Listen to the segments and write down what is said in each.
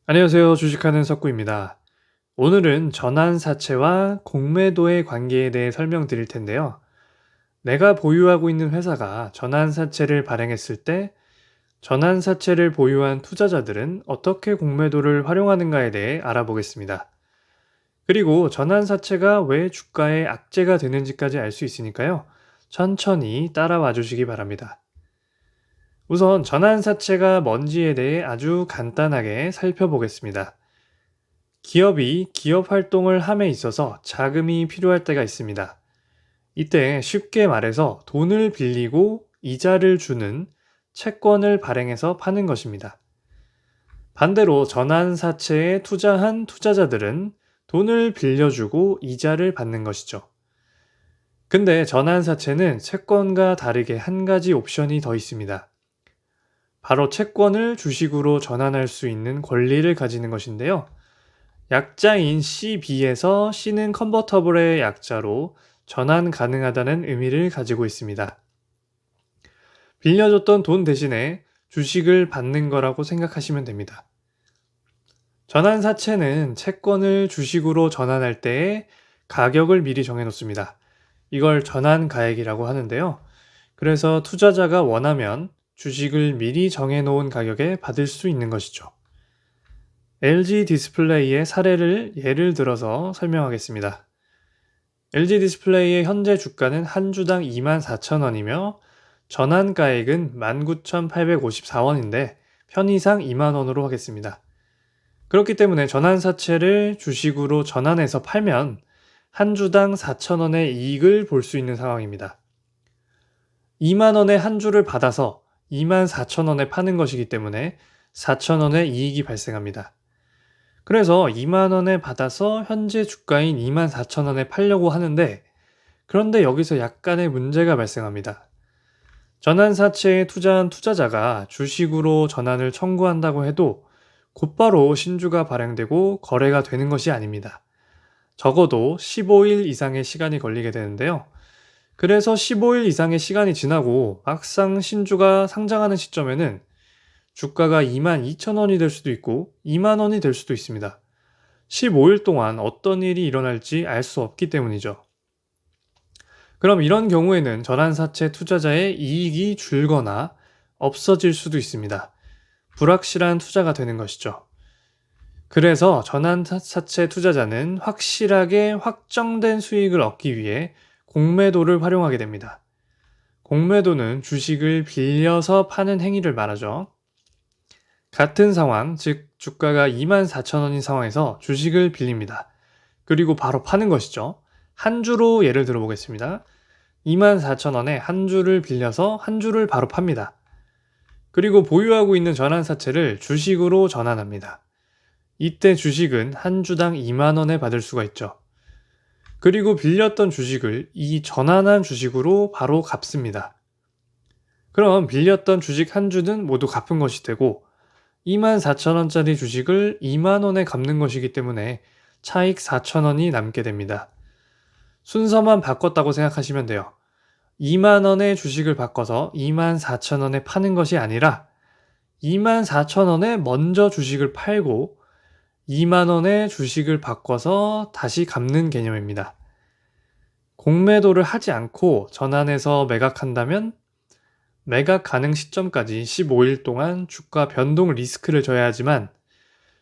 안녕하세요. 주식하는 석구입니다. 오늘은 전환사채와 공매도의 관계에 대해 설명드릴 텐데요. 내가 보유하고 있는 회사가 전환사채를 발행했을 때 전환사채를 보유한 투자자들은 어떻게 공매도를 활용하는가에 대해 알아보겠습니다. 그리고 전환사채가 왜 주가에 악재가 되는지까지 알 수 있으니까요. 천천히 따라와 주시기 바랍니다. 우선 전환사채가 뭔지에 대해 아주 간단하게 살펴보겠습니다. 기업이 기업 활동을 함에 있어서 자금이 필요할 때가 있습니다. 이때 쉽게 말해서 돈을 빌리고 이자를 주는 채권을 발행해서 파는 것입니다. 반대로 전환사채에 투자한 투자자들은 돈을 빌려주고 이자를 받는 것이죠. 근데 전환사채는 채권과 다르게 한 가지 옵션이 더 있습니다. 바로 채권을 주식으로 전환할 수 있는 권리를 가지는 것인데요. 약자인 CB에서 C는 컨버터블의 약자로 전환 가능하다는 의미를 가지고 있습니다. 빌려줬던 돈 대신에 주식을 받는 거라고 생각하시면 됩니다. 전환사채는 채권을 주식으로 전환할 때에 가격을 미리 정해놓습니다. 이걸 전환가액이라고 하는데요. 그래서 투자자가 원하면 주식을 미리 정해놓은 가격에 받을 수 있는 것이죠. LG 디스플레이의 사례를 예를 들어서 설명하겠습니다. LG 디스플레이의 현재 주가는 한 주당 24,000원이며 전환가액은 19,854원인데 편의상 2만원으로 하겠습니다. 그렇기 때문에 전환사채를 주식으로 전환해서 팔면 한 주당 4,000원의 이익을 볼 수 있는 상황입니다. 2만원의 한 주를 받아서 24,000원에 파는 것이기 때문에 4,000원의 이익이 발생합니다. 그래서 2만 원에 받아서 현재 주가인 24,000원에 팔려고 하는데 그런데 여기서 약간의 문제가 발생합니다. 전환사채에 투자한 투자자가 주식으로 전환을 청구한다고 해도 곧바로 신주가 발행되고 거래가 되는 것이 아닙니다. 적어도 15일 이상의 시간이 걸리게 되는데요. 그래서 15일 이상의 시간이 지나고 막상 신주가 상장하는 시점에는 주가가 22,000원이 될 수도 있고 2만 원이 될 수도 있습니다. 15일 동안 어떤 일이 일어날지 알 수 없기 때문이죠. 그럼 이런 경우에는 전환사채 투자자의 이익이 줄거나 없어질 수도 있습니다. 불확실한 투자가 되는 것이죠. 그래서 전환사채 투자자는 확실하게 확정된 수익을 얻기 위해 공매도를 활용하게 됩니다. 공매도는 주식을 빌려서 파는 행위를 말하죠. 같은 상황, 즉 주가가 24,000원인 상황에서 주식을 빌립니다. 그리고 바로 파는 것이죠. 한 주로 예를 들어 보겠습니다. 24,000원에 한 주를 빌려서 한 주를 바로 팝니다. 그리고 보유하고 있는 전환사채를 주식으로 전환합니다. 이때 주식은 한 주당 2만 원에 받을 수가 있죠. 그리고 빌렸던 주식을 이 전환한 주식으로 바로 갚습니다. 그럼 빌렸던 주식 한 주는 모두 갚은 것이 되고 24,000원짜리 주식을 2만 원에 갚는 것이기 때문에 차익 4,000원이 남게 됩니다. 순서만 바꿨다고 생각하시면 돼요. 2만 원의 주식을 바꿔서 24,000원에 파는 것이 아니라 24,000원에 먼저 주식을 팔고 2만 원의 주식을 바꿔서 다시 갚는 개념입니다. 공매도를 하지 않고 전환해서 매각한다면 매각 가능 시점까지 15일 동안 주가 변동 리스크를 져야 하지만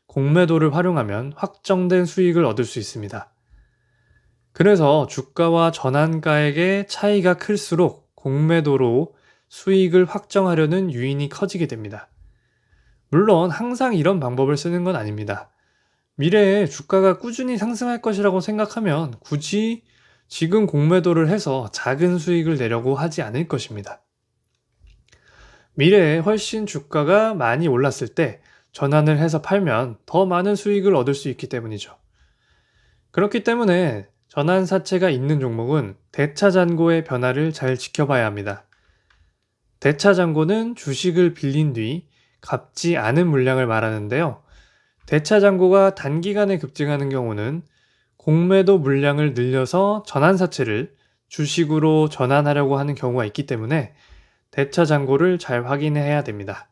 공매도를 활용하면 확정된 수익을 얻을 수 있습니다. 그래서 주가와 전환가액의 차이가 클수록 공매도로 수익을 확정하려는 유인이 커지게 됩니다. 물론 항상 이런 방법을 쓰는 건 아닙니다. 미래에 주가가 꾸준히 상승할 것이라고 생각하면 굳이 지금 공매도를 해서 작은 수익을 내려고 하지 않을 것입니다. 미래에 훨씬 주가가 많이 올랐을 때 전환을 해서 팔면 더 많은 수익을 얻을 수 있기 때문이죠. 그렇기 때문에 전환사채가 있는 종목은 대차잔고의 변화를 잘 지켜봐야 합니다. 대차잔고는 주식을 빌린 뒤 갚지 않은 물량을 말하는데요. 대차잔고가 단기간에 급증하는 경우는 공매도 물량을 늘려서 전환사채를 주식으로 전환하려고 하는 경우가 있기 때문에 대차잔고를 잘 확인해야 됩니다.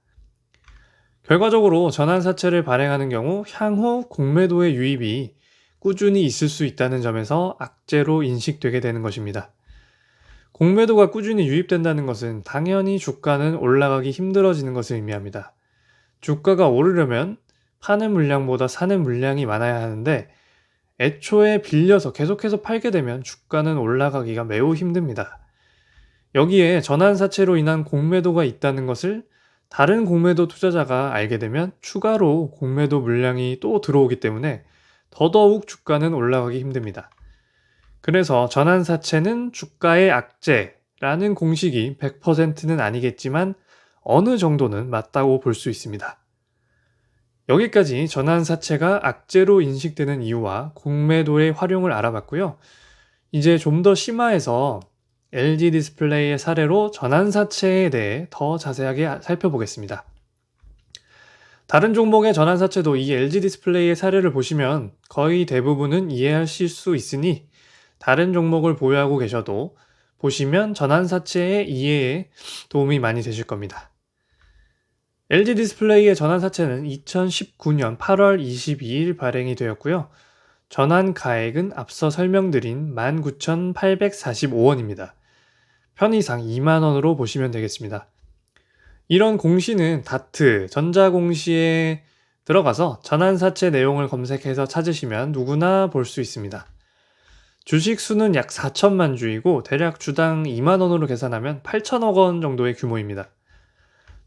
결과적으로 전환사채를 발행하는 경우 향후 공매도의 유입이 꾸준히 있을 수 있다는 점에서 악재로 인식되게 되는 것입니다. 공매도가 꾸준히 유입된다는 것은 당연히 주가는 올라가기 힘들어지는 것을 의미합니다. 주가가 오르려면 파는 물량보다 사는 물량이 많아야 하는데 애초에 빌려서 계속해서 팔게 되면 주가는 올라가기가 매우 힘듭니다. 여기에 전환사채로 인한 공매도가 있다는 것을 다른 공매도 투자자가 알게 되면 추가로 공매도 물량이 또 들어오기 때문에 더더욱 주가는 올라가기 힘듭니다. 그래서 전환사채는 주가의 악재라는 공식이 100%는 아니겠지만 어느 정도는 맞다고 볼 수 있습니다. 여기까지 전환사채가 악재로 인식되는 이유와 공매도의 활용을 알아봤고요. 이제 좀 더 심화해서 LG 디스플레이의 사례로 전환사채에 대해 더 자세하게 살펴보겠습니다. 다른 종목의 전환사채도 이 LG 디스플레이의 사례를 보시면 거의 대부분은 이해하실 수 있으니 다른 종목을 보유하고 계셔도 보시면 전환사채의 이해에 도움이 많이 되실 겁니다. LG 디스플레이의 전환사채는 2019년 8월 22일 발행이 되었고요. 전환가액은 앞서 설명드린 19,845원입니다. 편의상 2만원으로 보시면 되겠습니다. 이런 공시는 다트, 전자공시에 들어가서 전환사채 내용을 검색해서 찾으시면 누구나 볼 수 있습니다. 주식 수는 약 4천만 주이고 대략 주당 2만원으로 계산하면 8천억 원 정도의 규모입니다.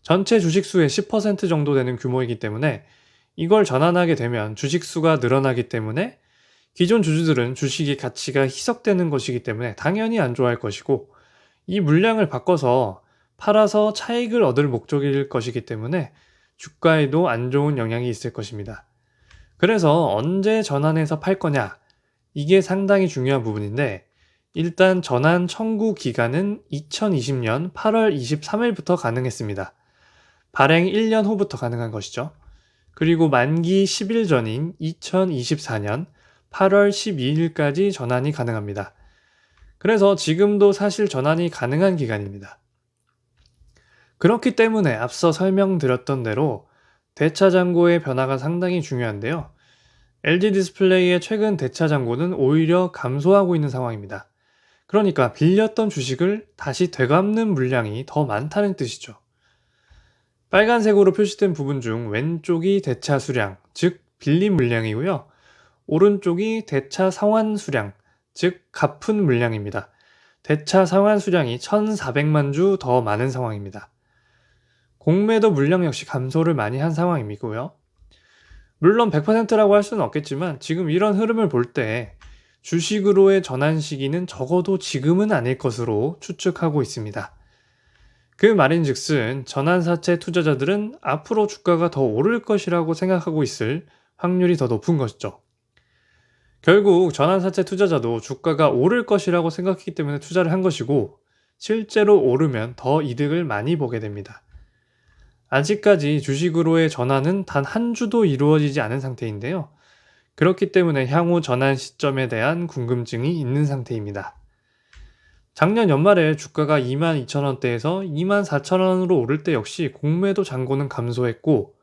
전체 주식 수의 10% 정도 되는 규모이기 때문에 이걸 전환하게 되면 주식 수가 늘어나기 때문에 기존 주주들은 주식의 가치가 희석되는 것이기 때문에 당연히 안 좋아할 것이고 이 물량을 바꿔서 팔아서 차익을 얻을 목적일 것이기 때문에 주가에도 안 좋은 영향이 있을 것입니다. 그래서 언제 전환해서 팔 거냐? 이게 상당히 중요한 부분인데 일단 전환 청구 기간은 2020년 8월 23일부터 가능했습니다. 발행 1년 후부터 가능한 것이죠. 그리고 만기 10일 전인 2024년 8월 12일까지 전환이 가능합니다. 그래서 지금도 사실 전환이 가능한 기간입니다. 그렇기 때문에 앞서 설명드렸던 대로 대차 잔고의 변화가 상당히 중요한데요. LG 디스플레이의 최근 대차 잔고는 오히려 감소하고 있는 상황입니다. 그러니까 빌렸던 주식을 다시 되갚는 물량이 더 많다는 뜻이죠. 빨간색으로 표시된 부분 중 왼쪽이 대차 수량, 즉 빌린 물량이고요. 오른쪽이 대차 상환 수량, 즉 갚은 물량입니다. 대차 상환 수량이 1,400만 주 더 많은 상황입니다. 공매도 물량 역시 감소를 많이 한 상황이고요. 물론 100%라고 할 수는 없겠지만 지금 이런 흐름을 볼 때 주식으로의 전환 시기는 적어도 지금은 아닐 것으로 추측하고 있습니다. 그 말인즉슨 전환사채 투자자들은 앞으로 주가가 더 오를 것이라고 생각하고 있을 확률이 더 높은 것이죠. 결국 전환사채 투자자도 주가가 오를 것이라고 생각했기 때문에 투자를 한 것이고 실제로 오르면 더 이득을 많이 보게 됩니다. 아직까지 주식으로의 전환은 단 한 주도 이루어지지 않은 상태인데요. 그렇기 때문에 향후 전환 시점에 대한 궁금증이 있는 상태입니다. 작년 연말에 주가가 22,000원대에서 24,000원으로 오를 때 역시 공매도 잔고는 감소했고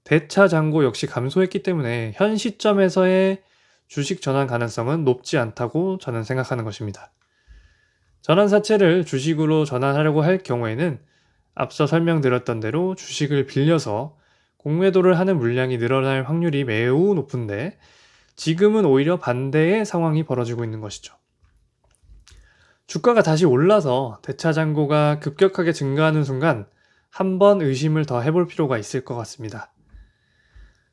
대차 잔고 역시 감소했기 때문에 현 시점에서의 주식 전환 가능성은 높지 않다고 저는 생각하는 것입니다. 전환사채를 주식으로 전환하려고 할 경우에는 앞서 설명드렸던 대로 주식을 빌려서 공매도를 하는 물량이 늘어날 확률이 매우 높은데 지금은 오히려 반대의 상황이 벌어지고 있는 것이죠. 주가가 다시 올라서 대차 잔고가 급격하게 증가하는 순간 한번 의심을 더 해볼 필요가 있을 것 같습니다.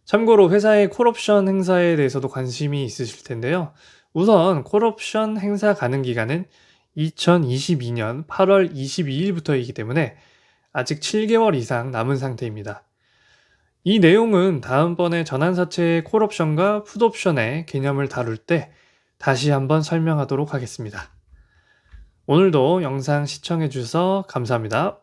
참고로 회사의 콜옵션 행사에 대해서도 관심이 있으실 텐데요. 우선 콜옵션 행사 가능 기간은 2022년 8월 22일부터이기 때문에 아직 7개월 이상 남은 상태입니다. 이 내용은 다음번에 전환사채의 콜옵션과 풋옵션의 개념을 다룰 때 다시 한번 설명하도록 하겠습니다. 오늘도 영상 시청해 주셔서 감사합니다.